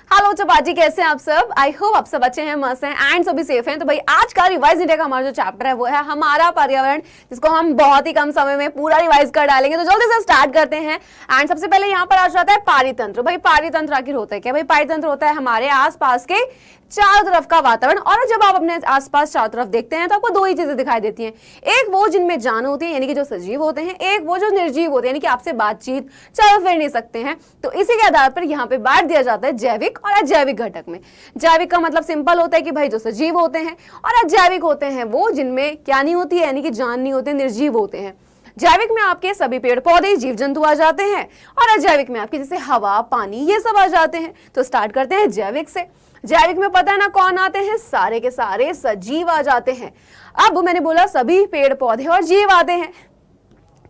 Hello चपाजी, कैसे हैं आप सब? आई होप आप सब अच्छे हैं, मस्त हैं एंड सभी सेफ हैं। तो भाई आज का रिवाइज इंडिया का हमारा जो चैप्टर है वो है हमारा पर्यावरण, जिसको हम बहुत ही कम समय में पूरा रिवाइज कर डालेंगे। तो जल्दी से स्टार्ट करते हैं। एंड सबसे पहले यहाँ पर आ जाता है पारितंत्र। भाई पारितंत्र आखिर होता है क्या? भाई पारितंत्र होता है हमारे आसपास के चारों तरफ का वातावरण। और जब आप अपने आसपास चारों तरफ देखते हैं तो आपको दो ही चीजें दिखाई देती हैं, एक वो जिनमें जान होती है यानी कि जो सजीव होते हैं, एक वो जो निर्जीव होते हैं यानी कि आपसे बातचीत चल फिर नहीं सकते हैं। तो इसी के आधार पर यहाँ पे बांट दिया जाता है जैविक और अजैविक घटक में। जैविक का मतलब सिंपल होता है कि भाई जो सजीव होते हैं, और अजैविक होते हैं वो जिनमें क्या नहीं होती है यानी कि जान नहीं होते, निर्जीव होते हैं। जैविक में आपके सभी पेड़ पौधे जीव जंतु आ जाते हैं, और अजैविक में आपके जैसे हवा पानी ये सब आ जाते हैं। तो स्टार्ट करते हैं जैविक से। जैविक में पता है ना कौन आते हैं? सारे के सारे सजीव आ जाते हैं। अब मैंने बोला सभी पेड़ पौधे और जीव आते हैं।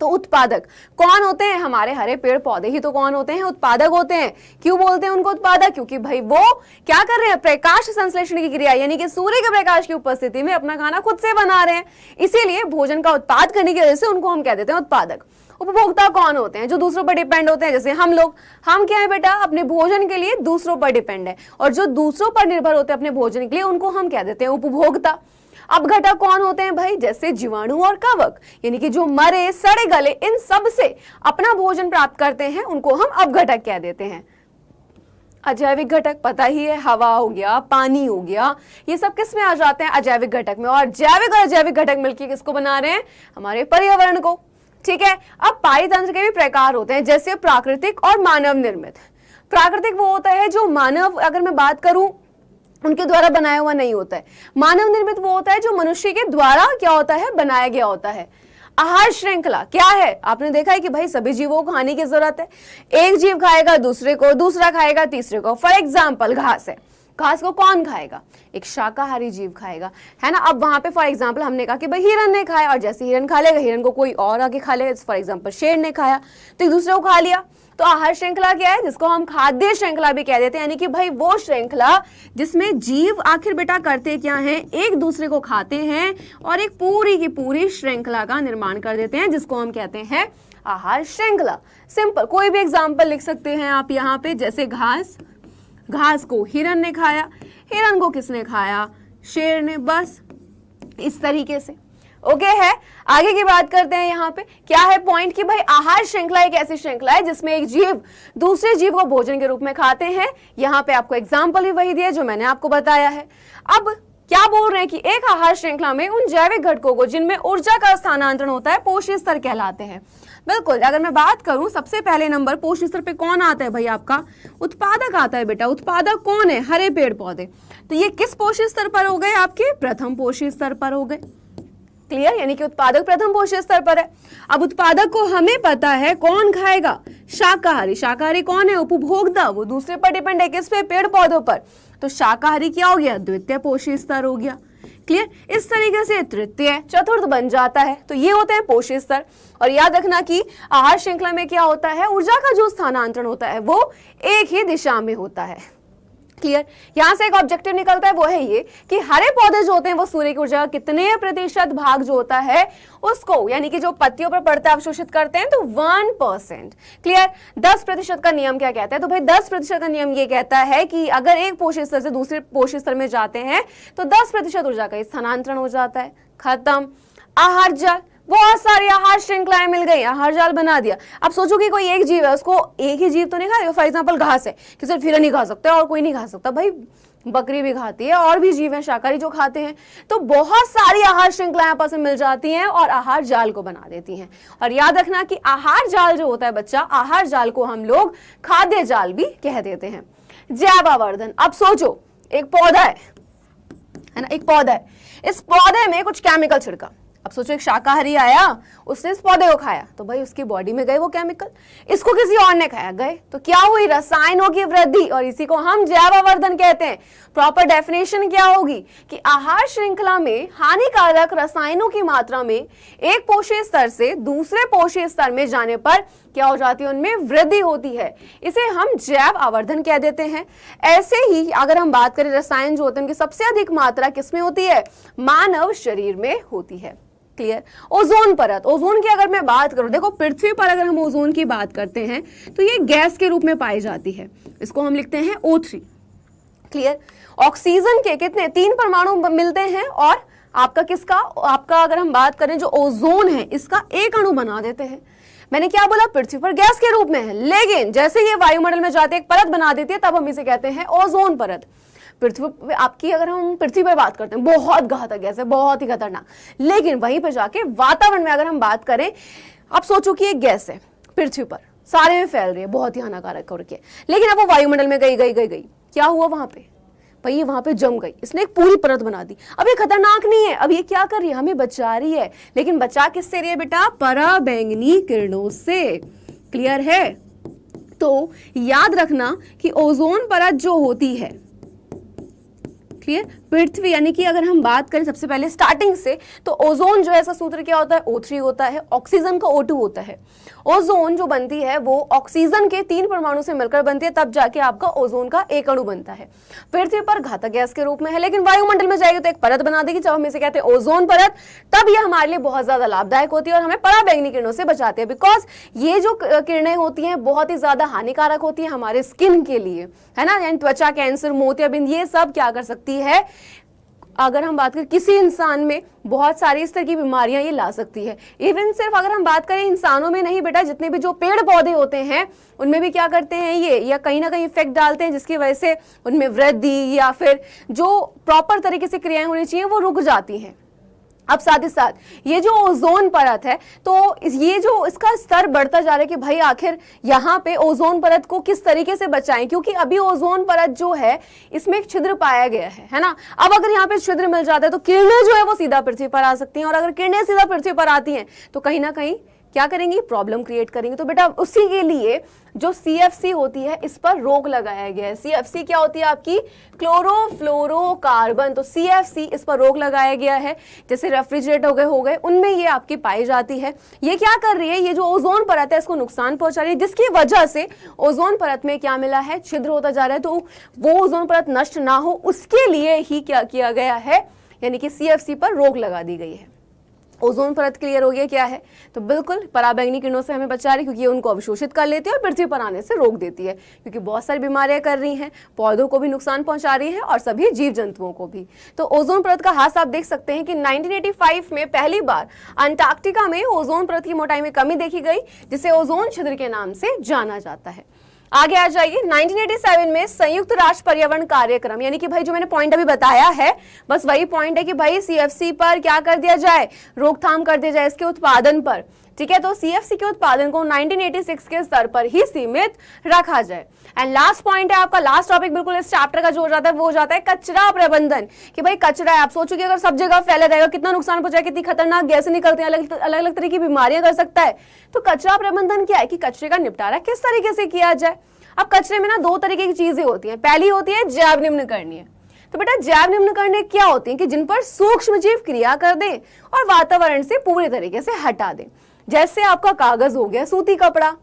तो उत्पादक कौन होते हैं? हमारे हरे पेड़ पौधे ही तो कौन होते हैं? उत्पादक होते हैं। क्यों बोलते हैं उनको उत्पादक? क्योंकि भाई वो क्या कर रहे हैं? प्रकाश संश्लेषण की क्रिया यानी कि सूर्य के प्रकाश की उपस्थिति में अपना खाना खुद से बना रहे हैं। इसीलिए भोजन का उत्पाद करने की वजह से उनको हम कह देते हैं उत्पादक। उपभोक्ता कौन होते हैं? जो दूसरों पर डिपेंड होते हैं, जैसे हम लोग। हम क्या है बेटा? अपने भोजन के लिए दूसरों पर डिपेंड है, और जो दूसरों पर निर्भर होते हैं अपने भोजन के लिए उनको हम कह देते हैं उपभोक्ता। अब घटक कौन होते हैं भाई? जैसे जीवाणु और कवक, यानी कि जो मरे सड़े गले इन सब से अपना भोजन प्राप्त करते हैं उनको हम अपघटक कह देते हैं। अजैविक घटक पता ही है, हवा हो गया, पानी हो गया, ये सब किस में आ जाते हैं? अजैविक घटक में। और जैविक और अजैविक घटक मिलकर किसको बना रहे हैं? हमारे पर्यावरण को। ठीक है। अब पारितंत्र के भी प्रकार होते हैं, जैसे प्राकृतिक और मानव निर्मित। प्राकृतिक वो होता है जो मानव, अगर मैं बात करूं, उनके द्वारा बनाया हुआ नहीं होता है। मानव निर्मित वो होता है जो मनुष्य के द्वारा क्या होता है? बनाया गया होता है। आहार श्रृंखला क्या है? आपने देखा है कि भाई सभी जीवों को खाने की जरूरत है। एक जीव खाएगा दूसरे को, दूसरा खाएगा तीसरे को। फॉर एग्जाम्पल घास है, घास को कौन खाएगा? एक शाकाहारी जीव खाएगा, है ना। अब वहां पे फॉर एग्जांपल हमने कहा कि भाई हिरन ने खाया, और जैसे हिरन खा लेगा हिरन को कोई और आगे खा लेगा। फॉर एग्जांपल शेर ने खाया तो एक दूसरे को खा लिया। तो आहार श्रृंखला क्या है? जिसको हम खाद्य श्रृंखला भी कह देते हैं, यानी कि भाई वो श्रृंखला जिसमें जीव आखिर बेटा करते क्या है? एक दूसरे को खाते हैं और एक पूरी की पूरी श्रृंखला का निर्माण कर देते हैं, जिसको हम कहते हैं आहार श्रृंखला। सिंपल कोई भी एग्जाम्पल लिख सकते हैं आप यहाँ पे, जैसे घास, घास को हिरन ने खाया, हिरन को किसने खाया? शेर ने। बस इस तरीके से ओके है। आगे की बात करते हैं। यहाँ पे क्या है पॉइंट कि भाई आहार श्रृंखला एक ऐसी श्रृंखला है जिसमें एक जीव दूसरे जीव को भोजन के रूप में खाते हैं। यहाँ पे आपको एग्जाम्पल भी वही दिया जो मैंने आपको बताया है। अब क्या बोल रहे हैं कि एक आहार श्रृंखला में उन जैविक घटकों को जिनमें ऊर्जा का स्थानांतरण होता है पोषक स्तर कहलाते हैं। बिल्कुल, अगर मैं बात करूं सबसे पहले नंबर पोषक स्तर पे कौन आता है भाई? आपका उत्पादक आता है बेटा। उत्पादक कौन है? हरे पेड़ पौधे। तो ये किस पोषक स्तर पर हो गए? आपके प्रथम पोषक स्तर पर हो गए। क्लियर? यानी कि उत्पादक प्रथम पोषक स्तर पर है। अब उत्पादक को हमें पता है कौन खाएगा? शाकाहारी। शाकाहारी कौन है? उपभोक्ता। वो दूसरे पर डिपेंड है, किस पे? पेड़ पौधों पर। तो शाकाहारी क्या हो गया? द्वितीय पोषक स्तर हो गया। क्लियर? इस तरीके से तृतीय चतुर्थ बन जाता है। तो ये होते हैं पोषक स्तर। और याद रखना कि आहार श्रृंखला में क्या होता है? ऊर्जा का जो स्थानांतरण होता है वो एक ही दिशा में होता है। क्लियर? यहां से एक ऑब्जेक्टिव निकलता है, वो है ये कि हरे पौधे जो होते हैं वो सूर्य की ऊर्जा का कितने प्रतिशत भाग जो होता है उसको, यानी कि जो पत्तियों पर पड़ता है अवशोषित करते हैं, तो 1%। क्लियर? 10% का नियम क्या कहता है? तो भाई 10% का नियम ये कहता है कि अगर एक पोषक स्तर से दूसरे पोषक स्तर में जाते हैं तो 10% ऊर्जा का स्थानांतरण हो जाता है। खत्म। आहार जाल, बहुत सारी आहार श्रृंखलाएं मिल गई, आहार जाल बना दिया। अब सोचो कि कोई एक जीव है, उसको एक ही जीव तो नहीं खाएगा। फॉर एग्जांपल घास है कि सिर्फ हिरन ही खा सकता है और कोई नहीं खा सकता। भाई बकरी भी खाती है, और भी जीव हैं शाकाहारी जो खाते हैं। तो बहुत सारी आहार श्रृंखलाएं आपस में मिल जाती हैं और आहार जाल को बना देती हैं। और याद रखना कि आहार जाल जो होता है बच्चा, आहार जाल को हम लोग खाद्य जाल भी कह देते हैं। जैवावर्धन। अब सोचो एक पौधा है ना, एक पौधा है, इस पौधे में कुछ केमिकल छिड़का। अब सोचो एक शाकाहारी आया, उसने इस पौधे को खाया, तो भाई उसकी बॉडी में गए वो केमिकल, इसको किसी और ने खाया, गए, तो क्या हुई? रसायनों की वृद्धि, और इसी को हम जैवावर्धन कहते हैं। प्रॉपर डेफिनेशन क्या होगी कि आहार श्रृंखला में हानिकारक रसायनों की मात्रा में एक पोषक स्तर से दूसरे पोषक स्तर में जाने पर क्या हो जाती है? उनमें वृद्धि होती है। इसे हम जैव आवर्धन कह देते हैं। ऐसे ही अगर हम बात करें रसायन जो होते हैं उनकी सबसे अधिक मात्रा किसमें होती है? मानव शरीर में होती है। क्लियर? ओजोन परत, ओजोन की अगर मैं बात करूं, देखो पृथ्वी पर अगर हम ओजोन की बात करते हैं तो ये गैस के रूप में पाई जाती है। इसको हम लिखते हैं O3। क्लियर। ऑक्सीजन के कितने 3 परमाणु मिलते हैं और आपका किसका, आपका अगर हम बात करें जो ओजोन है इसका एक अणु बना देते हैं। मैंने क्या बोला, पृथ्वी पर गैस के रूप में है, लेकिन जैसे ये वायुमंडल में जाते एक परत बना देती है तब हम इसे कहते हैं ओजोन परत। पृथ्वी आपकी अगर हम पृथ्वी पर बात करते हैं बहुत घातक गैस है, बहुत ही खतरनाक, लेकिन वहीं पर जाके वातावरण में अगर हम बात करें, आप सोचो कि एक गैस है पृथ्वी पर सारे में फैल रही है, बहुत ही हानिकारक करके, लेकिन अब वो वायुमंडल में गई, क्या हुआ वहां पे भाई, ये वहां पे जम गई, इसने एक पूरी परत बना दी। अब ये खतरनाक नहीं है, अब ये क्या कर रही है, हमें बचा रही है, लेकिन बचा किससे रही है बेटा, पराबैंगनी किरणों से। क्लियर है। तो याद रखना कि ओजोन परत जो होती है, क्लियर, पृथ्वी यानी कि अगर हम बात करें सबसे पहले स्टार्टिंग से, तो ओजोन जो है इसका सूत्र क्या होता है, O3 होता है, ऑक्सीजन का O2 होता है। ओजोन जो बनती है वो ऑक्सीजन के 3 परमाणु से मिलकर बनती है, तब जाके आपका ओजोन का एक अणु बनता है। पृथ्वी पर घातक गैस के रूप में है, लेकिन वायुमंडल में जाएगी तो एक परत बना देगी, जब हम इसे कहते हैं ओजोन परत, तब यह हमारे लिए बहुत ज्यादा लाभदायक होती है और हमें पराबैंगनी किरणों से बचाती है। बिकॉज ये जो किरणें होती हैं बहुत ही ज्यादा हानिकारक होती है हमारे स्किन के लिए, है ना, यानी त्वचा कैंसर, मोतियाबिंद, ये सब क्या कर सकती है, अगर हम बात करें किसी इंसान में बहुत सारी इस तरह की बीमारियां ये ला सकती है। इवन सिर्फ अगर हम बात करें इंसानों में नहीं बेटा, जितने भी जो पेड़ पौधे होते हैं उनमें भी क्या करते हैं ये, या कहीं ना कहीं इफेक्ट डालते हैं, जिसकी वजह से उनमें वृद्धि या फिर जो प्रॉपर तरीके से क्रियाएं होनी चाहिए वो रुक जाती हैं। अब साथ ही साथ ये जो ओजोन परत है, तो ये जो इसका स्तर बढ़ता जा रहा है कि भाई आखिर यहाँ पे ओजोन परत को किस तरीके से बचाएं, क्योंकि अभी ओजोन परत जो है इसमें एक छिद्र पाया गया है ना। अब अगर यहाँ पे छिद्र मिल जाता है तो किरणें जो है वो सीधा पृथ्वी पर आ सकती हैं, और अगर किरणें सीधा पृथ्वी पर आती हैं तो कहीं ना कहीं क्या करेंगी, प्रॉब्लम क्रिएट करेंगे। तो बेटा उसी के लिए जो CFC होती है इस पर रोक लगाया गया है। CFC क्या होती है आपकी, क्लोरोफ्लोरोकार्बन, तो CFC इस पर रोक लगाया गया है। जैसे रेफ्रिजरेटर हो गए उनमें ये आपकी पाई जाती है। ये क्या कर रही है, ये जो ओजोन परत है इसको नुकसान पहुंचा रही है, जिसकी वजह से ओजोन परत में क्या मिला है, छिद्र होता जा रहा है। तो वो ओजोन परत नष्ट ना हो उसके लिए ही क्या किया गया है, यानी कि CFC पर रोक लगा दी गई है। ओजोन परत क्लियर हो गया क्या है, तो बिल्कुल पराबैंगनी किरणों से हमें बचा रही, क्योंकि ये उनको अवशोषित कर लेती है और पृथ्वी पर आने से रोक देती है, क्योंकि बहुत सारी बीमारियां कर रही हैं, पौधों को भी नुकसान पहुंचा रही है और सभी जीव जंतुओं को भी। तो ओजोन परत का हास आप देख सकते हैं कि 1985 में पहली बार अंटार्कटिका में ओजोन परत की मोटाई में कमी देखी गई, जिसे ओजोन छिद्र के नाम से जाना जाता है। आगे आ जाइए, 1987 में संयुक्त राष्ट्र पर्यावरण कार्यक्रम, यानी कि भाई जो मैंने पॉइंट अभी बताया है बस वही पॉइंट है कि भाई CFC पर क्या कर दिया जाए, रोकथाम कर दिया जाए इसके उत्पादन पर। ठीक है, तो CFC के उत्पादन को 1986 के स्तर पर ही सीमित रखा जाए। एंड लास्ट पॉइंट है आपका, लास्ट टॉपिक बिल्कुल इस चैप्टर का जो हो जाता है वो हो जाता है कचरा प्रबंधन। कि भाई कचरा है, आप सोचो कि अगर सब जगह फैला रहेगा कितना नुकसान पहुंचाएगा, कितनी खतरनाक गैसें निकलती हैं, अलग अलग तरह की बीमारियां कर सकता है। तो कचरा प्रबंधन क्या है कि कचरे का निपटारा किस तरीके से किया जाए। अब कचरे में ना 2 तरीके की चीजें होती हैं। पहली होती है जैव निम्नकरणीय। तो बेटा जैव निम्नकरणीय क्या होती है कि जिन पर सूक्ष्मजीव क्रिया कर दें और वातावरण से पूरे तरीके से हटा दें। जैसे आपका कागज हो गया, सूती कपड़ा।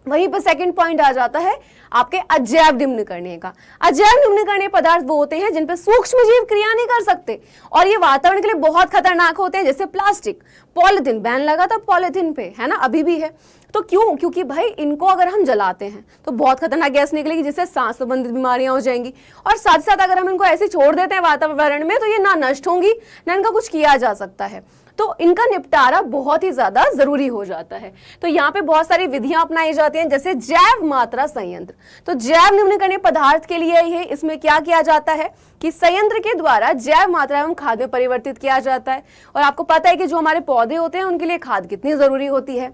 वहीं पर सेकंड पॉइंट आ जाता है आपके अजैव निम्नकरणीय का। अजैव निम्नकरणीय पदार्थ वो होते हैं जिन पे सूक्ष्मजीव क्रिया नहीं कर सकते और ये वातावरण के लिए बहुत खतरनाक होते हैं, जैसे प्लास्टिक, पॉलिथीन। बैन लगा था पॉलिथीन पे, है ना, अभी भी है। तो क्यों? क्योंकि भाई इनको अगर हम जलाते हैं तो बहुत खतरनाक गैस निकलेगी, जिससे सांस संबंधित बीमारियां हो जाएंगी। और साथ साथ अगर हम इनको ऐसे छोड़ देते हैं वातावरण में तो ये ना नष्ट होंगी ना इनका कुछ किया जा सकता है। तो इनका निपटारा बहुत ही ज्यादा जरूरी हो जाता है। तो यहाँ पे बहुत सारी विधियां अपनाई जाती हैं, जैसे जैव मात्रा संयंत्र। तो जैव निम्नकरणीय पदार्थ के लिए ही इसमें क्या किया जाता है कि संयंत्र के द्वारा जैव मात्रा एवं खाद में परिवर्तित किया जाता है। और आपको पता है कि जो हमारे पौधे होते हैं उनके लिए खाद कितनी जरूरी होती है।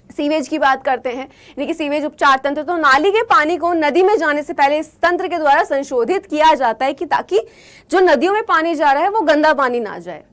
सीवेज की बात करते हैं, यानी कि सीवेज उपचार तंत्र। तो नाली के पानी को नदी में जाने से पहले इस तंत्र के द्वारा संशोधित किया जाता है कि ताकि जो नदियों में पानी जा रहा है वो गंदा पानी ना जाए।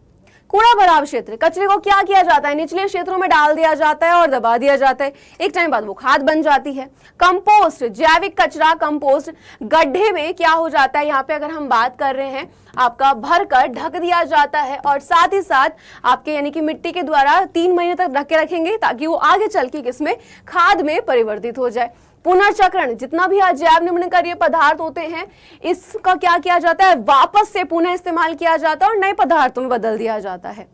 कूड़ा भराव क्षेत्र, कचरे को क्या किया जाता है, निचले क्षेत्रों में डाल दिया जाता है और दबा दिया जाता है। एक टाइम बाद वो खाद बन जाती है। कंपोस्ट, जैविक कचरा कंपोस्ट गड्ढे में क्या हो जाता है, यहाँ पे अगर हम बात कर रहे हैं आपका भर कर ढक दिया जाता है और साथ ही साथ आपके यानी कि मिट्टी के द्वारा 3 महीने तक ढक के रखेंगे ताकि वो आगे चल के किसमें, खाद में परिवर्तित हो जाए। पुनर्चक्रण, जितना भी अजैव निम्नकरणीय पदार्थ होते हैं इसका क्या किया जाता है, वापस से पुनः इस्तेमाल किया जाता है और नए पदार्थों में बदल दिया जाता है।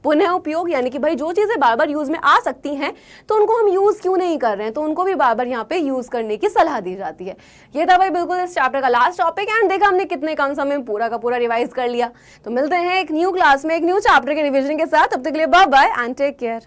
पुनः उपयोग, यानी कि भाई जो चीजें बार बार यूज में आ सकती हैं तो उनको हम यूज क्यों नहीं कर रहे हैं, तो उनको भी बार बार यहाँ पे यूज करने की सलाह दी जाती है। ये था भाई बिल्कुल इस चैप्टर का लास्ट टॉपिक एंड देखा हमने कितने कम समय में पूरा का पूरा रिवाइज कर लिया। तो मिलते हैं एक न्यू क्लास में एक न्यू चैप्टर के रिविजन के साथ, तब तक के लिए bye bye and take care.